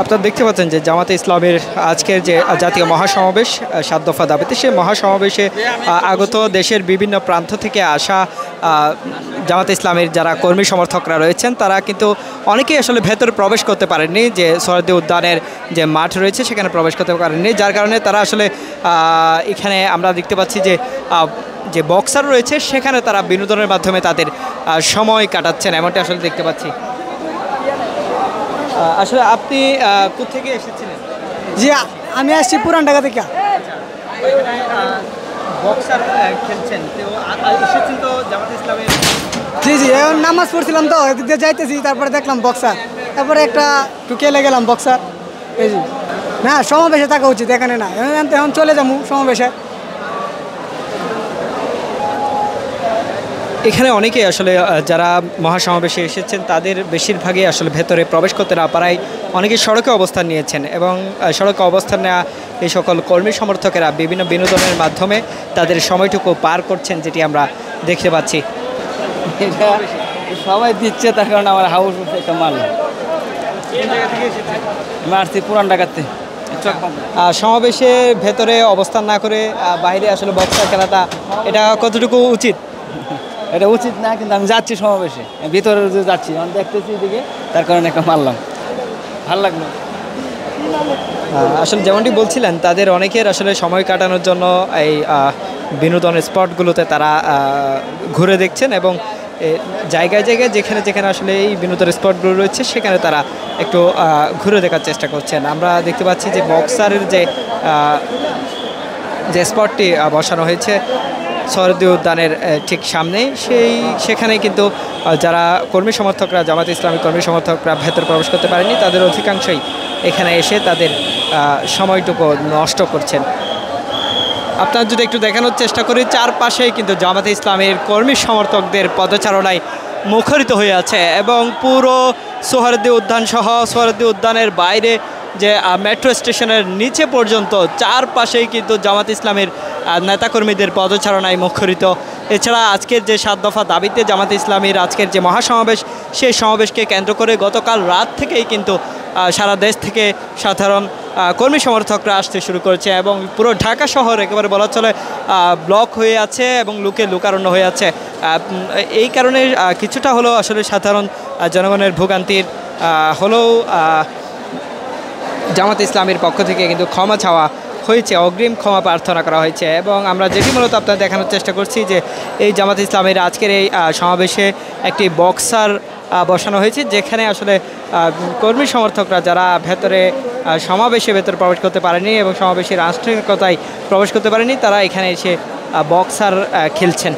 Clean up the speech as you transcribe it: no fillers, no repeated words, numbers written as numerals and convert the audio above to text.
আপনারা দেখতে পাচ্ছেন যে জামাতে ইসলামের আজকের যে জাতীয় মহাসমাবেশ ৭ দফা দাবিতে সেই মহাসমাবেশে আগত দেশের বিভিন্ন প্রান্ত থেকে আসা জামাতে ইসলামের যারা কর্মী সমর্থকরা রয়েছেন তারা কিন্তু অনেকেই আসলে ভেতরে প্রবেশ করতে পারেননি, যে সোহরাওয়ার্দী উদ্যানের যে মাঠ রয়েছে সেখানে প্রবেশ করতে পারেননি, যার কারণে তারা আসলে এখানে আমরা দেখতে পাচ্ছি যে যে বক্সার রয়েছে সেখানে তারা বিনোদনের মাধ্যমে তাদের সময় কাটাচ্ছেন, এমনটা আসলে দেখতে পাচ্ছি। আসলে আপনি কোথেকে এসেছিলেন? জি, আমি আসছি পুরান ঢাকা থেকে। বক্সার খেলছেন তো এসেছেন তো জামাত ইসলামের? জি জি, এখন নামাজ পড়ছিলাম তো এদিক দিয়ে যাইতেছি, তারপরে দেখলাম বক্সার, তারপরে একটা ঢুকেলে গেলাম বক্সার। এই জি, না সমাবেশে থাকা উচিত, এখানে না। এখন চলে যাবো সমাবেশে। এখানে অনেকেই আসলে যারা মহাসমাবেশে এসেছেন তাদের বেশিরভাগই আসলে ভেতরে প্রবেশ করতে না পারায় অনেকে সড়কে অবস্থান নিয়েছেন, এবং সড়কে অবস্থান নেওয়া এই সকল কর্মী সমর্থকেরা বিভিন্ন বিনোদনের মাধ্যমে তাদের সময়টুকু পার করছেন, যেটি আমরা দেখতে পাচ্ছি। সবাই দিচ্ছে, তার কারণে আমার হাউস একটা মাল মারছি পুরান ঢাকাতে। সমাবেশে ভেতরে অবস্থান না করে বাইরে আসলে বক্সার খেলাটা এটা কতটুকু উচিত? এটা উচিত না, কিন্তু আমি যাচ্ছি সমাবেশে, ভিতরে যাচ্ছি, আমি দেখতেছি এদিকে, তার কারণে একটা মারলাম, ভালো লাগলো। আসলে যেমনটি বলছিলেন তাদের অনেকের আসলে সময় কাটানোর জন্য এই বিনোদনের স্পটগুলোতে তারা ঘুরে দেখছেন, এবং জায়গায় জায়গায় যেখানে যেখানে আসলে এই বিনোদনের স্পটগুলো রয়েছে সেখানে তারা একটু ঘুরে দেখার চেষ্টা করছেন। আমরা দেখতে পাচ্ছি যে বক্সারের যে স্পটটি বসানো হয়েছে সোহরাওয়ার্দী উদ্যানের ঠিক সামনেই, সেখানে কিন্তু যারা কর্মী সমর্থকরা, জামাত ইসলামী কর্মী সমর্থকরা ভেতরে প্রবেশ করতে পারেনি, তাদের অধিকাংশই এখানে এসে তাদের সময়টুকু নষ্ট করছেন। আপনার যদি একটু দেখানোর চেষ্টা করি, চারপাশেই কিন্তু জামাতে ইসলামের কর্মী সমর্থকদের পদচারণায় মুখরিত হয়ে আছে, এবং পুরো সোহরাওয়ার্দী উদ্যান সহ সোহরাওয়ার্দী উদ্যানের বাইরে যে মেট্রো স্টেশনের নিচে পর্যন্ত চারপাশেই কিন্তু জামাত ইসলামের নেতাকর্মীদের পদচারণায় মুখরিত। এছাড়া আজকের যে ৭ দফা দাবিতে জামাত ইসলামীর আজকের যে মহাসমাবেশ, সেই সমাবেশকে কেন্দ্র করে গতকাল রাত থেকেই কিন্তু সারা দেশ থেকে সাধারণ কর্মী সমর্থকরা আসতে শুরু করেছে, এবং পুরো ঢাকা শহর একেবারে বলা চলে ব্লক হয়ে আছে এবং লুকারণ্য হয়ে আছে। এই কারণে কিছুটা হলেও আসলে সাধারণ জনগণের ভোগান্তির হলেও জামাত ইসলামের পক্ষ থেকে কিন্তু ক্ষমা চাওয়া হয়েছে, অগ্রিম ক্ষমা প্রার্থনা করা হয়েছে। এবং আমরা যেটি মূলত আপনাদের দেখানোর চেষ্টা করছি যে এই জামাত ইসলামের আজকের এই সমাবেশে একটি বক্সার বসানো হয়েছে, যেখানে আসলে কর্মী সমর্থকরা যারা ভেতরে ভেতরে প্রবেশ করতে পারেনি এবং সমাবেশের আনুষ্ঠানিকতায় প্রবেশ করতে পারেনি, তারা এখানে এসে বক্সার খেলছেন।